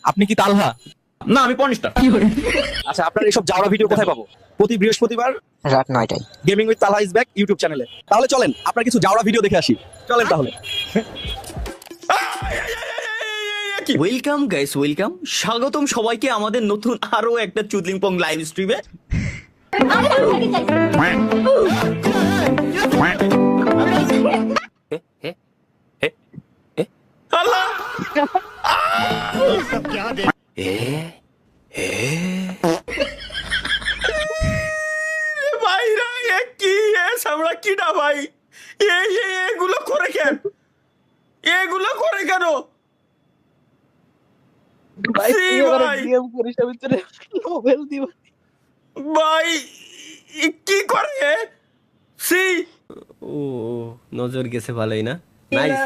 আপনি কি তালহা? না, আমি পনিস্টার। আচ্ছা, আপনার এইসব যাওয়া ভিডিও কোথায় পাবো? প্রতি বৃহস্পতিবার রাত 9টায় gaming with Talha is back YouTube চ্যানেলে। তাহলে চলেন আপনার কিছু যাওয়া ভিডিও দেখে আসি। চলেন তাহলে। ওয়েলকাম গাইস, ওয়েলকাম, স্বাগতম সবাইকে আমাদের নতুন আরো একটা চুদলিংপং লাইভ স্ট্রিমে। আল্লাহ! ভাইরা এ কি আমরা কি না ভাই, এগুলো করে কেন, এগুলো করে কেন? ভাই কি করে? সি ও নজর গেছে ভালোই না। নাইস।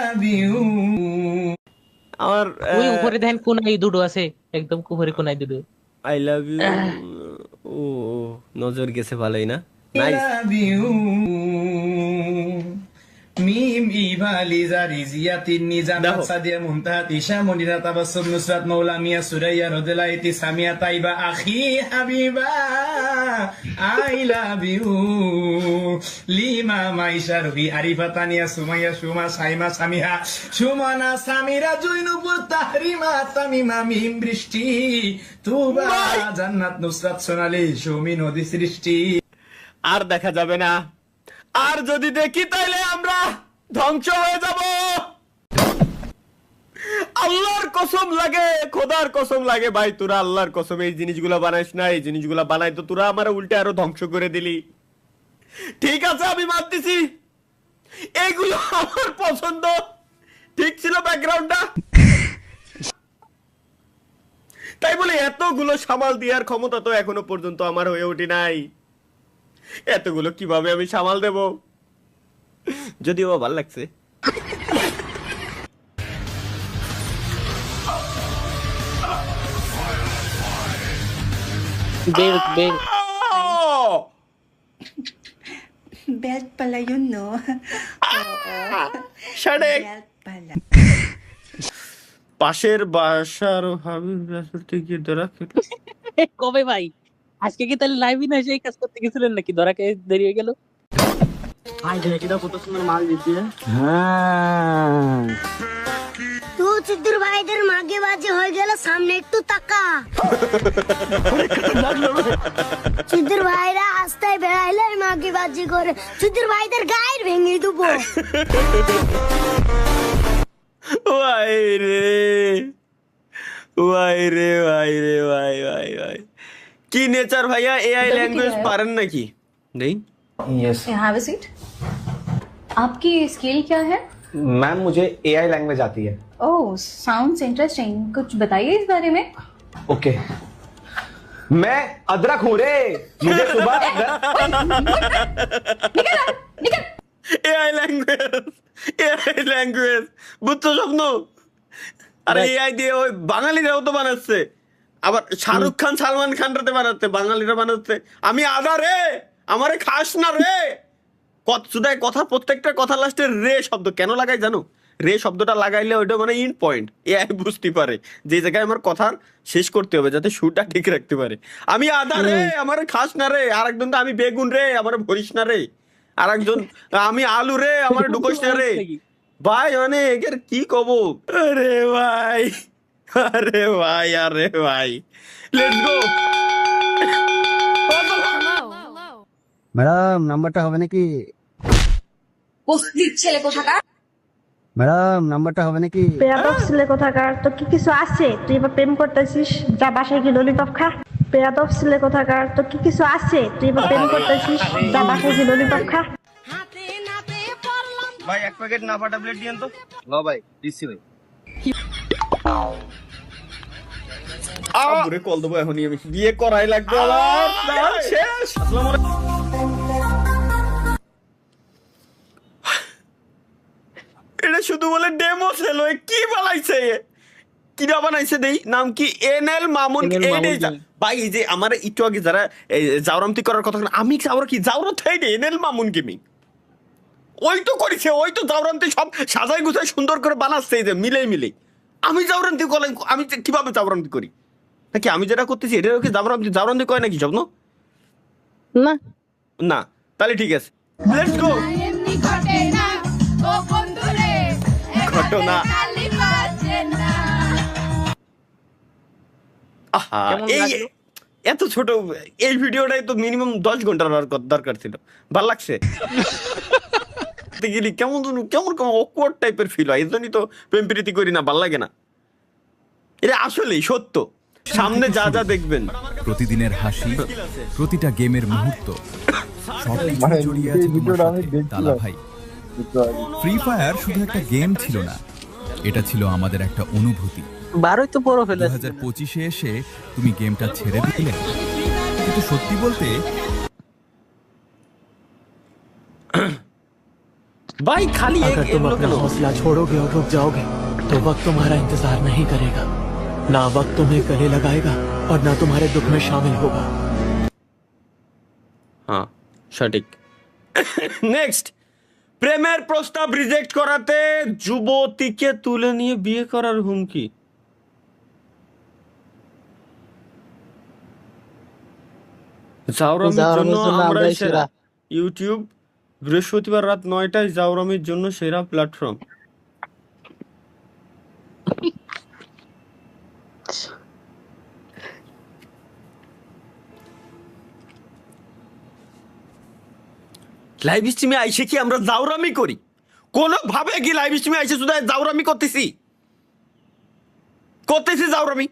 আমার ওই উপরে দেখেন কোনায় দুটো আছে, একদম উপরে কোনায় দুটো। I love you. ও নজর গেছে ভালোই না। Nice. ميم إيفا ليزا ريزيات النيزا دهو. صادية منتهى هشام منيرة تبسم نصرت مولى ميا سوريا رودلايتي سامية طيبة أخي حبيبة I love you ليما مايشا ربي عريفة تانية سمية شوما سايما ساميها شومانا ساميرا Jainpur তাহরিমা Tamima মিম বৃষ্টি তুবা জান্নাত নুসরাত সোনালি সুমি নদী সৃষ্টি। আর দেখা যাবে না, আর যদি দেখি তাহলে আমরা ধ্বংস হয়ে যাব। আল্লাহর কসম লাগে, খোদার কসম লাগে ভাই, তোরা আল্লাহর কসম এই জিনিসগুলো বানাইস না। এই জিনিসগুলো বানাই তো তোরা আমার উল্টে আরো ধ্বংস করে দিলি। ঠিক আছে, আমি মানতেছি এগুলো আমার পছন্দ, ঠিক ছিল ব্যাকগ্রাউন্ডটা। তাই বলে এতগুলো সামাল দেওয়ার ক্ষমতা তো এখনো পর্যন্ত আমার হয়ে ওঠে নাই। এতগুলো কিভাবে আমি সামাল দেব? যদিও বা ভালো লাগছে। Belt belt Belt pala yun, no? সাড়ে Belt pala. পাশের বাসার হাবিব রাসূল থেকে ধরা খেলো। কবে ভাই? আজকে কি তাহলে লাইভই না সেই কাজ করতে গেছিলেন নাকি? ধরা খেয়ে দেরি হয়ে গেল। তু সিদ্ধুর ভাইদের মাগে বাজে হয়ে গেল, সামনে একটু তাকা। সিদ্ধুর ভাইরা রাস্তায় বেড়াইলে মাগে বাজি করে সিদ্ধুর ভাইদের গায়ের ভেঙে দেবো। ভাই রে, ভাই রে, ভাই রে, ভাই ভাই ভাই, কি নেচার ভাইয়া, এআই ল্যাঙ্গুয়েজ পারেন নাকি? নেই। Have a seat. आपकी स्किल क्या है? मैम मुझे एआई लैंग्वेज आती है। ओह, साउंड्स इंटरेस्टिंग. कुछ बताइए इस बारे में. ओके मैं अदरक हूँ रे, मुझे सुबह এআই ল্যাঙ্গুয়েজ, এআই ল্যাঙ্গুয়েজ বুঝছো স্বপ্ন? আরে এআই দিয়ে ওই বাঙালিরাও তো বানাচ্ছে, আবার শাহরুখ খান সালমান খানরাতে বানাচ্ছে, বাঙালিরা বানাচ্ছে। আমি আদা রে, আমারে খাস না রে। শুধায় কথা, প্রত্যেকটা কথা লাস্টে রে শব্দ কেন লাগাই জানো? রে শব্দটা লাগাইলে ওইটা মানে ইন পয়েন্ট, এআই বুঝতে পারে যে জায়গায় আমার কথা শেষ করতে হবে যাতে সুরটা ঠিক রাখতে পারে। আমি আদা রে, আমারে খাস না রে। আর একজন তো আমি বেগুন রে, আমারে ভরিস না রে। আর একজন আমি আলু রে, আমারে ঢুকোস না রে। ভাই মানে এর কি কব? আরে ভাই, আরে ভাই, আরে ভাই, লেটস গো। ম্যাডাম নাম্বারটা হবে নাকি? পোস্টিক ছেলে কোথাকার. ম্যাডাম নাম্বারটা হবে নাকি? পেয়াদব ছেলে কোথাকার, তো কি কিছু আছে? তুই এবার প্রেম করতেছিস, যা বাসায় গিয়ে ললিপপ খা। পেয়াদব ছেলে কোথাকার, তো কি কিছু আছে? তুই এবার প্রেম করতেছিস, যা বাসায় গিয়ে ললিপপ খা। ভাই এক প্যাকেট নাফা ট্যাবলেট দিয়েন তো। লো ভাই দিচ্ছি ভাই। আবুরে কল দেবো এখনই, আমি বিয়ে করাই লাগবে আমার। দাঁড়ান, শেষ। আসসালামু আলাইকুম। এটা শুধু বলে ডেমো সেল, কি বানাইছে? কিরা বানাইছে দেই, নাম কি? এনএল মামুন। ভাই এই যে আমার একটু আগে যারা জাউরামতি করার কথা, আমি জাউরা কি জাউরা থাই রে, এনএল মামুন গেমিং ওই তো করেছে, ওই তো জাউরামতি সব সাজাই গুছাই সুন্দর করে বানাচ্ছে, এই যে মিলে মিলে। আমি জাউরান্তি করেন, আমি কিভাবে জাউরান্তি করি? নাকি আমি যেটা করতেছি এটা ওকে জাউরান্তি কয় নাকি স্বপ্ন? না না, তাহলে ঠিক আছে, লেটস গো। ঘটনা আহা, কেমন এই লাগলো? এত ছোট এই ভিডিওটাই তো মিনিমাম 10 ঘন্টার দরকার ছিল। ভাল লাগছে গেলি কেমন কেমন কেমন অকওয়ার্ড টাইপের ফিল হয়, এই জন্যই তো প্রেম প্রীতি করি না, ভাল লাগে না। এটা আসলেই সত্য, সামনে যা যা দেখবেন প্রতিদিনের হাসি, প্রতিটা গেমের মুহূর্ত, সবকিছু জড়িয়ে আছে তোমার সাথে, তালা ভাই। ফ্রি ফায়ার শুধু একটা গেম ছিল না, এটা ছিল আমাদের একটা অনুভূতি। 12 তো বড় ফেলে 2025-এ এসে তুমি গেমটা ছেড়ে দিলে, কিন্তু সত্যি বলতে ভাই খালি हौसला छोड़ोगे और रुक जाओगे तो वक्त तुम्हारा इंतजार नहीं करेगा, ना वक्त तुम्हें गले लगाएगा और ना तुम्हारे दुख में शामिल होगा। হ্যাঁ সঠিক। নেক্সট, প্রেমের প্রস্তাব রিজেক্ট করাতে যুবতীকে তুলে নিয়ে বিয়ে করার হুমকি। জাউরামির জন্য আমরাই সেরা। ইউটিউব বৃহস্পতিবার রাত 9টায় জাউরামির জন্য সেরা প্ল্যাটফর্ম। লাইভ স্ট্রিমে আইসে কি আমরা জাউরামি করি? কোনোভাবে কি লাইভ স্ট্রিমে আইসে শুধু জাউরামি করতেছি জাউরামি?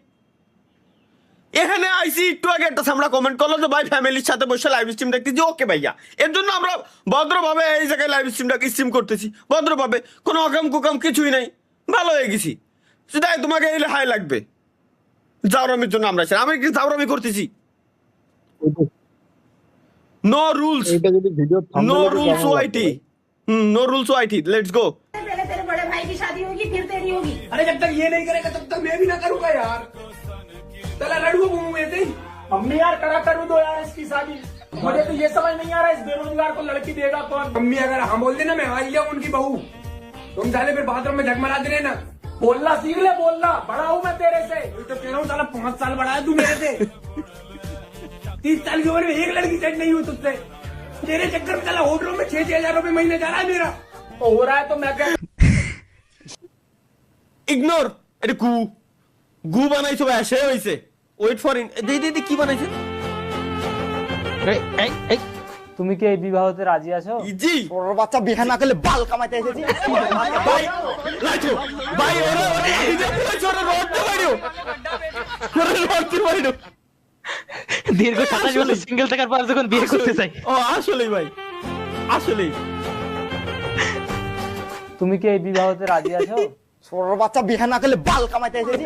এখানে আইসি একটু আগে একটা আমরা কমেন্ট করলো যে ভাই ফ্যামিলির সাথে বসে লাইভ স্ট্রিম দেখতেছি, ওকে ভাইয়া, এর জন্য আমরা ভদ্রভাবে এই জায়গায় লাইভ স্ট্রিম করতেছি, ভদ্রভাবে, কোনো অকাম কুকাম কিছুই নাই, ভালো হয়ে গেছি। শুধু তোমাকে এলে হাই লাগবে জাউরামির জন্য আমরা আমি কি জাউরামি করতেছি? No rules, no rules whitey, no rules whitey, let's go. तेरे बड़े भाई की शादी होगी फिर तेरी होगी। अरे जब तक ये नहीं करेगा तब तक मैं भी ना करूंगा यार। चला लड़ू मुंह में से मम्मी यार करा करूँ दो यार इसकी शादी। मुझे तो ये समझ नहीं आ रहा इस बेरोजगार को लड़की देगा कौन? मम्मी अगर हम बोल देना मैं आ गया उनकी बहू, तुम साले फिर बाथरूम में झकमराते रहे ना। बोलना सीख ले, बोलना बड़ा हूँ मैं तेरे से, तो कह रहा हूँ साला 5 साल बड़ा है तू मेरे से। 30 साल की उम्र में एक लड़की सेट नहीं हुई तुझसे, तेरे चक्कर में साला होटलों में 6-6 हजार रुपए महीने जा रहा है मेरा। हो रहा है तो मैं क्या ইগনোর, এটা গু গু বানাইছো ভাই, সে হইছে। ওয়েট ফর দি কি বানাইছে? তুমি কি এই বিবাহতে রাজি আছো? জি, ওর বাচ্চা বিয়ে না করলে বাল কামাইতে এসেছি। ভাই লাইটো ভাই ওরে এই যে ছোট রড দাও, ওরে রড দাও। দীর্ঘ 27 বছর সিঙ্গেল থাকার পর যখন বিয়ে করতে চাই। ও আসলেই ভাই, আসলেই। তুমি কি এই বিবাহতে রাজি আছো? ওর বাচ্চা বিয়ে না করলে বাল কামাইতে এসেছি।